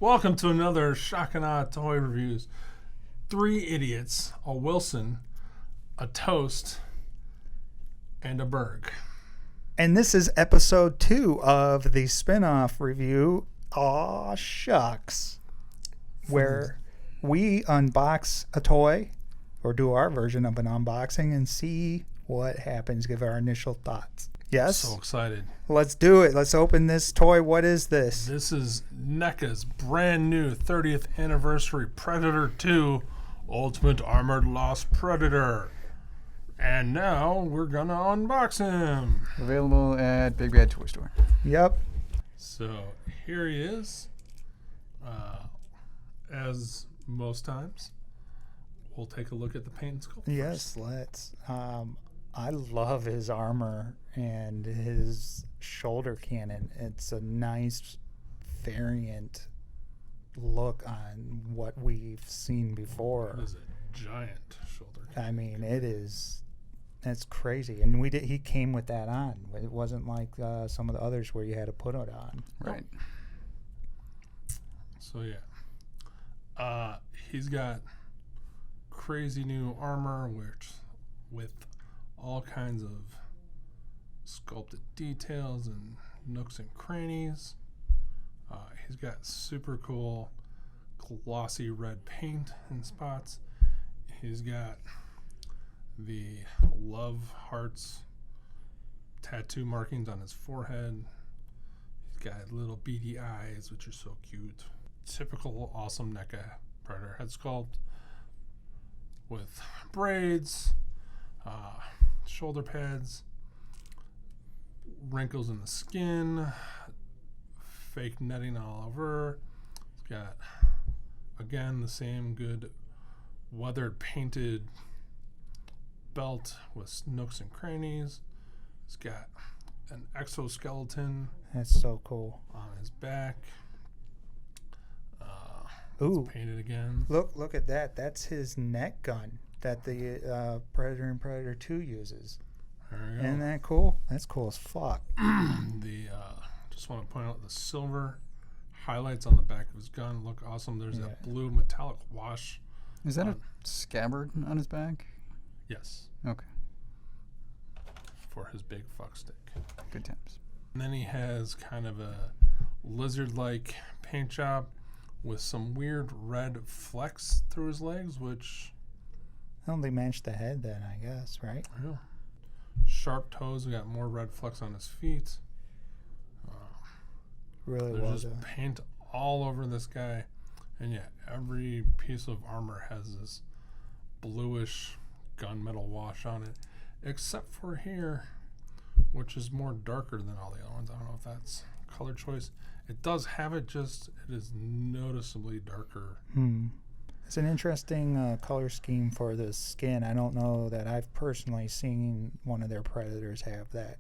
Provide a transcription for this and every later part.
Welcome to another Shock and Awe Toy Reviews. 3 idiots, a Wilson, a toast, and a Berg. And this is episode 2 of the spin-off review, Aww Shucks, where we unbox a toy or do our version of an unboxing and see what happens, give our initial thoughts. Yes? So excited. Let's do it. Let's open this toy. What is this? This is Neca's brand new 30th anniversary Predator 2 Ultimate Armored Lost Predator. And now we're gonna unbox him. Available at Big Bad Toy Store. Yep. So here he is. As most times, we'll take a look at the paint sculpt. Yes, let's. I love his armor and his shoulder cannon. It's a nice variant look on what we've seen before. It is a giant shoulder cannon. I mean, it is. That's crazy. And he came with that on. It wasn't like some of the others where you had to put it on. Right. So yeah, he's got crazy new armor, which with all kinds of sculpted details and nooks and crannies. He's got super cool glossy red paint in spots. He's got the love hearts tattoo markings on his forehead. He's got little beady eyes, which are so cute. Typical awesome Neca Predator head sculpt with braids, shoulder pads, wrinkles in the skin, fake netting all over. It's got, again, the same good weathered painted belt with nooks and crannies. It's got an exoskeleton. That's so cool. On his back. Ooh. It's painted again. Look at that. That's his net gun that the Predator and Predator 2 uses. There we go. Isn't that cool? That's cool as fuck. Just want to point out the silver highlights on the back of his gun look awesome. There's that blue metallic wash. Is that a scabbard on his back? Yes. Okay. For his big fuck stick. Good times. And then he has kind of a lizard-like paint job with some weird red flecks through his legs, which... I don't think match the head then, I guess, right? Yeah. Sharp toes. We got more red flecks on his feet. Really There's well just done. paint all over this guy. And yeah, every piece of armor has this bluish gunmetal wash on it. Except for here, which is more darker than all the other ones. I don't know if that's color choice. It does have it, just it is noticeably darker. It's an interesting color scheme for the skin. I don't know that I've personally seen one of their Predators have that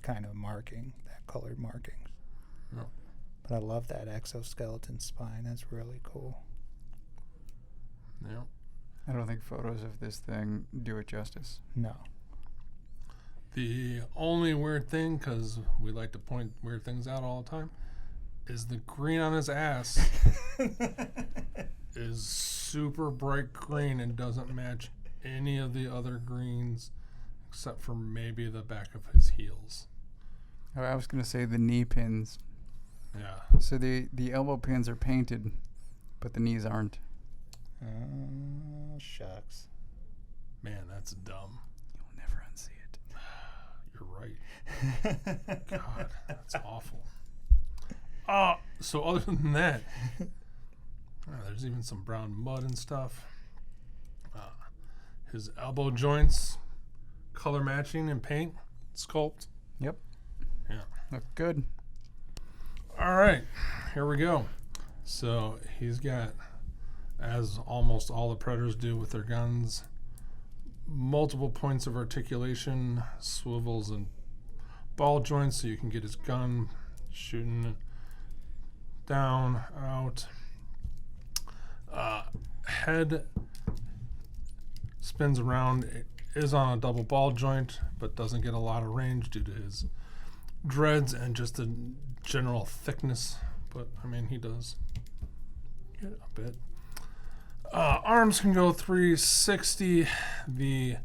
kind of marking, that colored markings. No. But I love that exoskeleton spine. That's really cool. Yeah. I don't think photos of this thing do it justice. No. The only weird thing, because we like to point weird things out all the time, is the green on his ass is super bright green and doesn't match any of the other greens except for maybe the back of his heels. Oh, I was going to say the knee pins. Yeah. So the elbow pins are painted, but the knees aren't. Oh, shucks. Man, that's dumb. You'll never unsee it. You're right. God, that's awful. So other than that, there's even some brown mud and stuff. His elbow joints, color matching and paint, sculpt. Yep. Yeah. Look good. All right, here we go. So he's got, as almost all the Predators do with their guns, multiple points of articulation, swivels and ball joints so you can get his gun shooting down, out. Head spins around. It is on a double ball joint, but doesn't get a lot of range due to his dreads and just the general thickness. But I mean, he does get a bit. Arms can go 360. The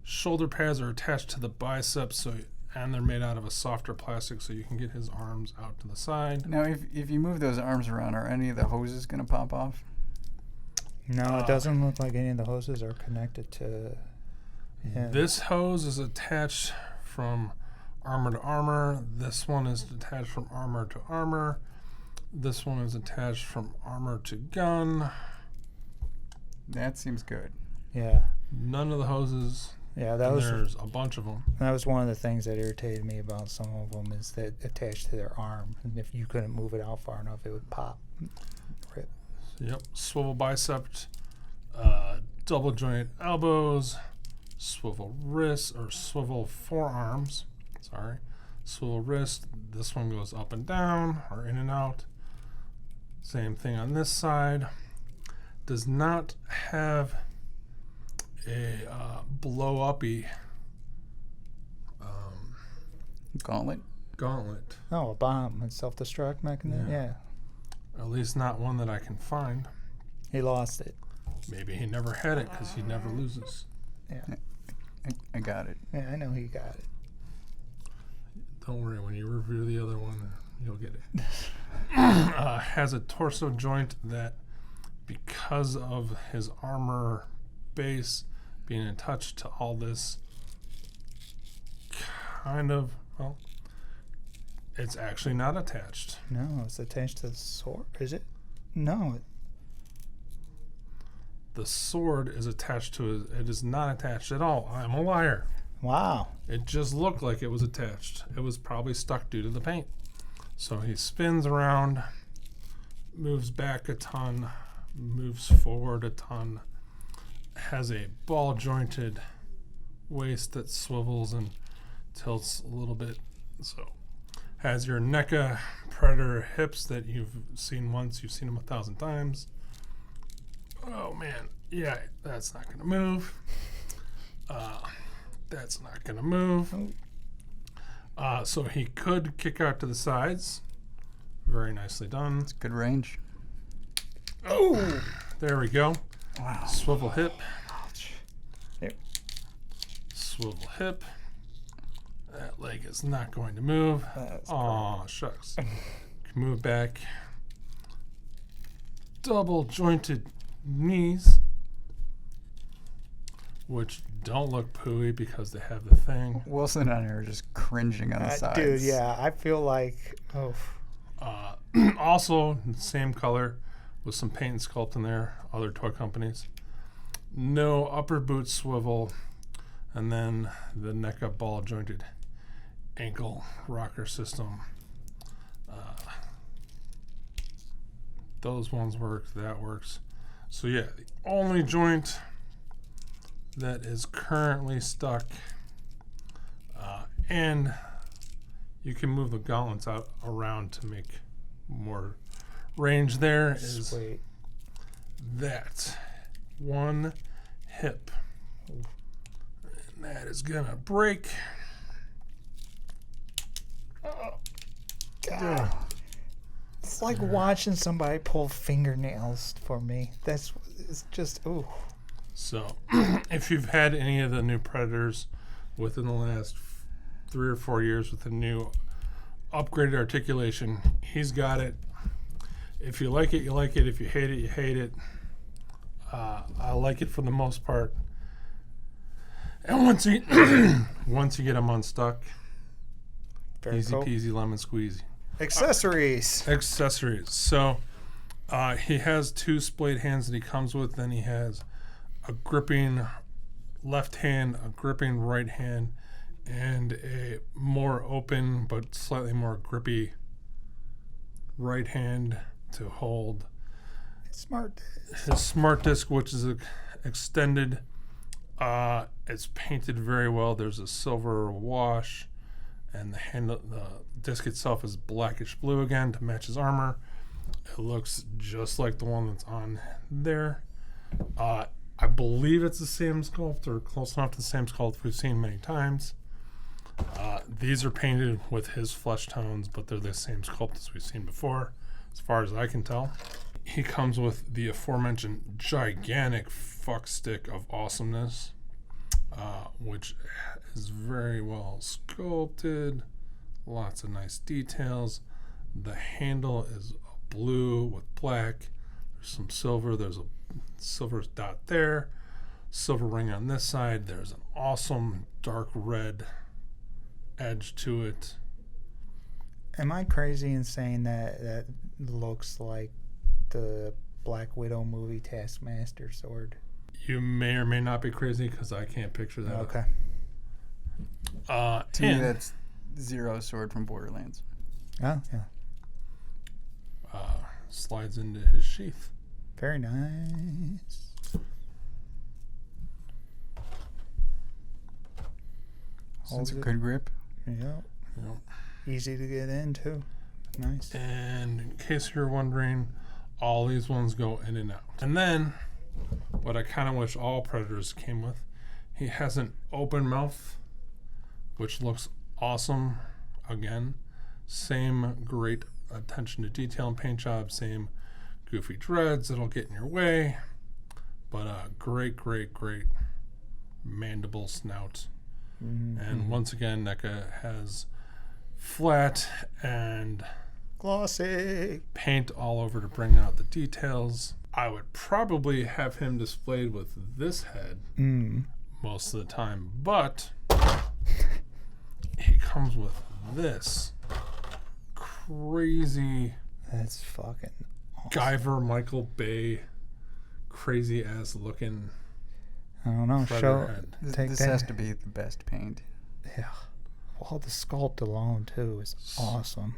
shoulder pads are attached to the biceps, and they're made out of a softer plastic, so you can get his arms out to the side. Now, if you move those arms around, are any of the hoses going to pop off? No, it doesn't look like any of the hoses are connected to him. This hose is attached from armor to armor. This one is attached from armor to armor. This one is attached from armor to gun. That seems good. Yeah. None of the hoses. Yeah, There's a bunch of them. that was one of the things that irritated me about some of them is that attached to their arm. And if you couldn't move it out far enough, it would pop. Rip. Yep. Swivel bicep, double joint elbows, swivel wrists or swivel forearms. Sorry. Swivel wrist. This one goes up and down or in and out. Same thing on this side. Does not have a blow-uppy gauntlet. Oh, a bomb and self-destruct mechanism. Yeah. At least not one that I can find. He lost it. Maybe he never had it because he never loses. Yeah. I got it. Yeah, I know he got it. Don't worry, when you review the other one, you'll get it. Has a torso joint that, because of his armor base being attached to all this, it's actually not attached. No, it's attached to the sword. Is it? No. The sword is attached to it. It is not attached at all. I'm a liar. Wow. It just looked like it was attached. It was probably stuck due to the paint. So he spins around, moves back a ton, moves forward a ton, has a ball jointed waist that swivels and tilts a little bit. So has your Neca Predator hips that you've seen once, you've seen them 1,000 times. Oh man, yeah, that's not gonna move. That's not gonna move. So he could kick out to the sides. Very nicely done. It's good range. Oh, there we go. Wow. Swivel hip. There. Swivel hip. That leg is not going to move. Aww, shucks. Can move back. Double jointed knees, which don't look pooey because they have the thing. Wilson and I are just cringing on the sides. Dude, yeah, I feel like, Also, same color with some paint and sculpt in there, other toy companies. No upper boot swivel, and then the Neca ball jointed ankle rocker system. Those ones work, that works. So yeah, the only joint that is currently stuck, and you can move the gauntlets out around to make more range there, is sweet. that one hip. And that is gonna break. God. It's like watching somebody pull fingernails for me. It's just, ooh. So, if you've had any of the new Predators within the last 3 or 4 years with the new upgraded articulation, he's got it. If you like it, you like it. If you hate it, you hate it. I like it for the most part. And once you get them unstuck, Very easy cool. peasy lemon squeezy. Accessories. Accessories. So he has 2 splayed hands that he comes with. Then he has a gripping left hand, a gripping right hand, and a more open but slightly more grippy right hand to hold Smart. his smart disc, which is extended. It's painted very well. There's a silver wash, and the disc itself is blackish blue again to match his armor. It looks just like the one that's on there. I believe it's the same sculpt, or close enough to the same sculpt we've seen many times. These are painted with his flesh tones, but they're the same sculpt as we've seen before, as far as I can tell. he comes with the aforementioned gigantic fuck stick of awesomeness, which is very well sculpted, lots of nice details. The handle is blue with black. There's some silver. There's a silver dot there. Silver ring on this side. There's an awesome dark red edge to it. Am I crazy in saying that looks like the Black Widow movie Taskmaster sword? You may or may not be crazy because I can't picture that. Okay. To me, that's Zero's sword from Borderlands. Oh, yeah. Slides into his sheath. Very nice. That's a good grip. Yep. Yep. Easy to get into. Nice. And in case you're wondering, all these ones go in and out. And then, what I kind of wish all Predators came with, he has an open mouth, which looks awesome. Again, same great attention to detail and paint job, same goofy dreads that'll get in your way, but great mandible snout. Mm-hmm. And once again, Neca has flat and glossy paint all over to bring out the details. I would probably have him displayed with this head most of the time, but he comes with this crazy That's fucking awesome. Guyver Michael Bay crazy ass looking I don't know. Predator head. This has to be the best paint. Yeah. Well, the sculpt alone too is awesome.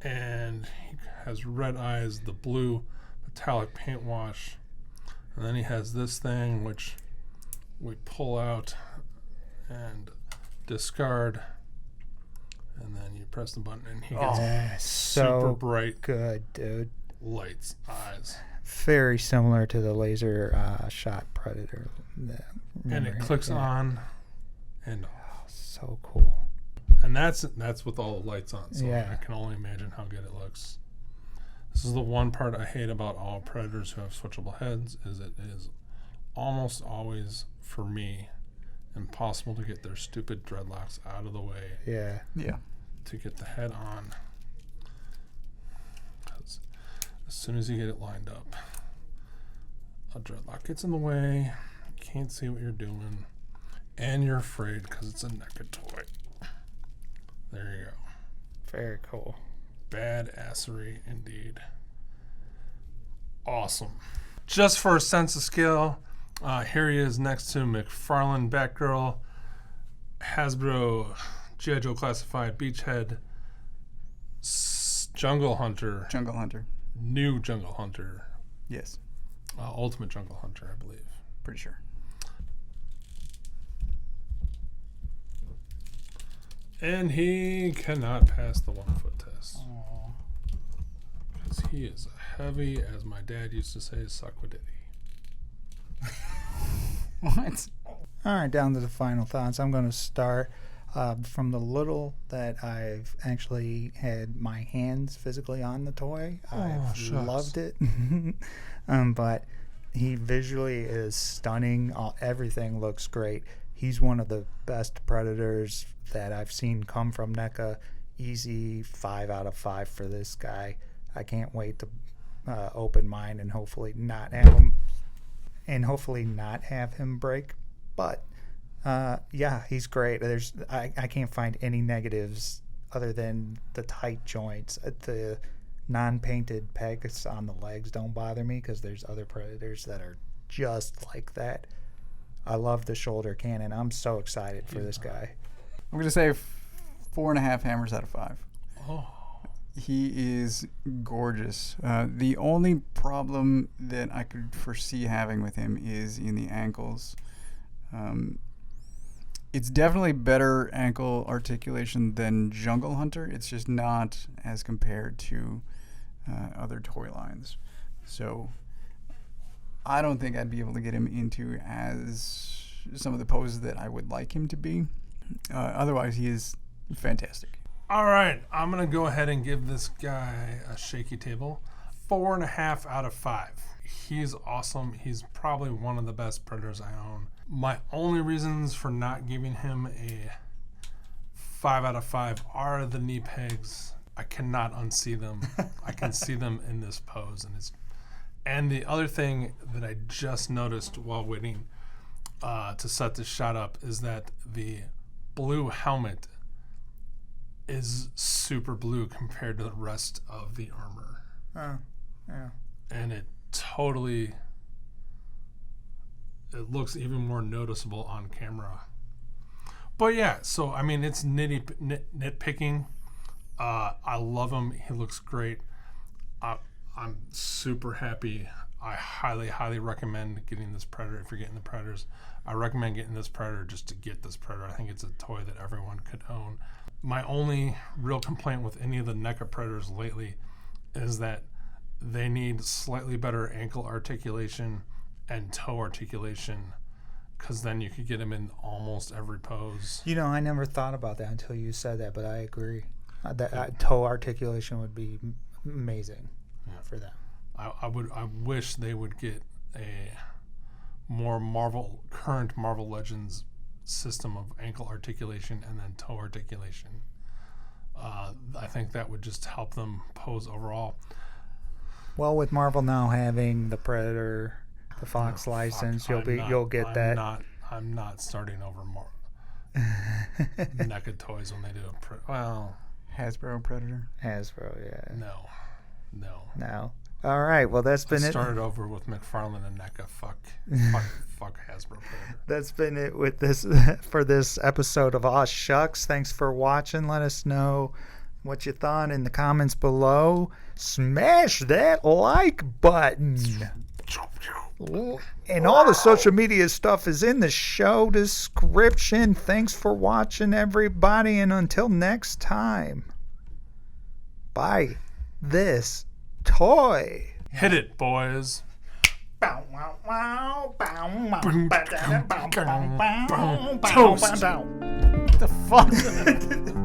And he has red eyes, the blue metallic paint wash, and then he has this thing which we pull out and discard, and then you press the button and he gets super so bright good, dude. lights eyes, Very similar to the laser shot Predator. and it clicks on and so cool. And that's with all the lights on, so Yeah. I can only imagine how good it looks. This is the one part I hate about all Predators who have switchable heads, is it is almost always, for me, impossible to get their stupid dreadlocks out of the way Yeah. Yeah. to get the head on. Because as soon as you get it lined up, a dreadlock gets in the way, you can't see what you're doing, and you're afraid because it's a Neca toy. There you go. Very cool. Badassery indeed. Awesome. Just for a sense of scale, here he is next to McFarlane Batgirl, Hasbro G.I. Joe Classified Beachhead, Jungle Hunter, Jungle Hunter. New Jungle Hunter, Yes. Ultimate Jungle Hunter, I believe. Pretty sure. And he cannot pass the 1 foot test. Because he is heavy, as my dad used to say, suckwidity. What? All right, down to the final thoughts. I'm going to start from the little that I've actually had my hands physically on the toy. I've shucks. loved it. But he visually is stunning. Everything looks great. He's one of the best Predators that I've seen come from NECA. Easy 5 out of 5 for this guy. I can't wait to open mine and hopefully not have him break. But yeah, he's great. I can't find any negatives other than the tight joints. The non-painted pegs on the legs don't bother me because there's other Predators that are just like that. I love the shoulder cannon. I'm so excited for this guy. I'm going to say 4.5 hammers out of 5. Oh. He is gorgeous. The only problem that I could foresee having with him is in the ankles. It's definitely better ankle articulation than Jungle Hunter. It's just not as compared to other toy lines. So I don't think I'd be able to get him into as some of the poses that I would like him to be. Otherwise, he is fantastic. All right, I'm going to go ahead and give this guy a shaky table. 4.5 out of 5. He's awesome. He's probably one of the best predators I own. My only reasons for not giving him a 5 out of 5 are the knee pegs. I cannot unsee them. I can see them in this pose, and the other thing that I just noticed while waiting to set this shot up is that the blue helmet is super blue compared to the rest of the armor. Oh, yeah. And it looks even more noticeable on camera. But yeah, so I mean, it's nitpicking. I love him. He looks great. I'm super happy. I highly, highly recommend getting this predator. If you're getting the predators, I recommend getting this predator just to get this predator. I think it's a toy that everyone could own. My only real complaint with any of the NECA predators lately is that they need slightly better ankle articulation and toe articulation, because then you could get them in almost every pose. You know, I never thought about that until you said that, but I agree. That toe articulation would be amazing for them. I wish they would get a more current Marvel Legends system of ankle articulation and then toe articulation. I think that would just help them pose overall. Well, with Marvel now having the Predator, the Fox license, you'll get that. I'm not starting over more NECA toys when they do Hasbro Predator. Hasbro, yeah. No. All right. Well, that's been it. Started over with McFarlane and NECA. Fuck Hasbro Predator. That's been it with this for this episode of Aww Shucks. Thanks for watching. Let us know what you thought in the comments below. Smash that like button. And all the social media stuff is in the show description. Thanks for watching, everybody. And until next time, buy this toy. Hit it, boys. Toast. What the fuck?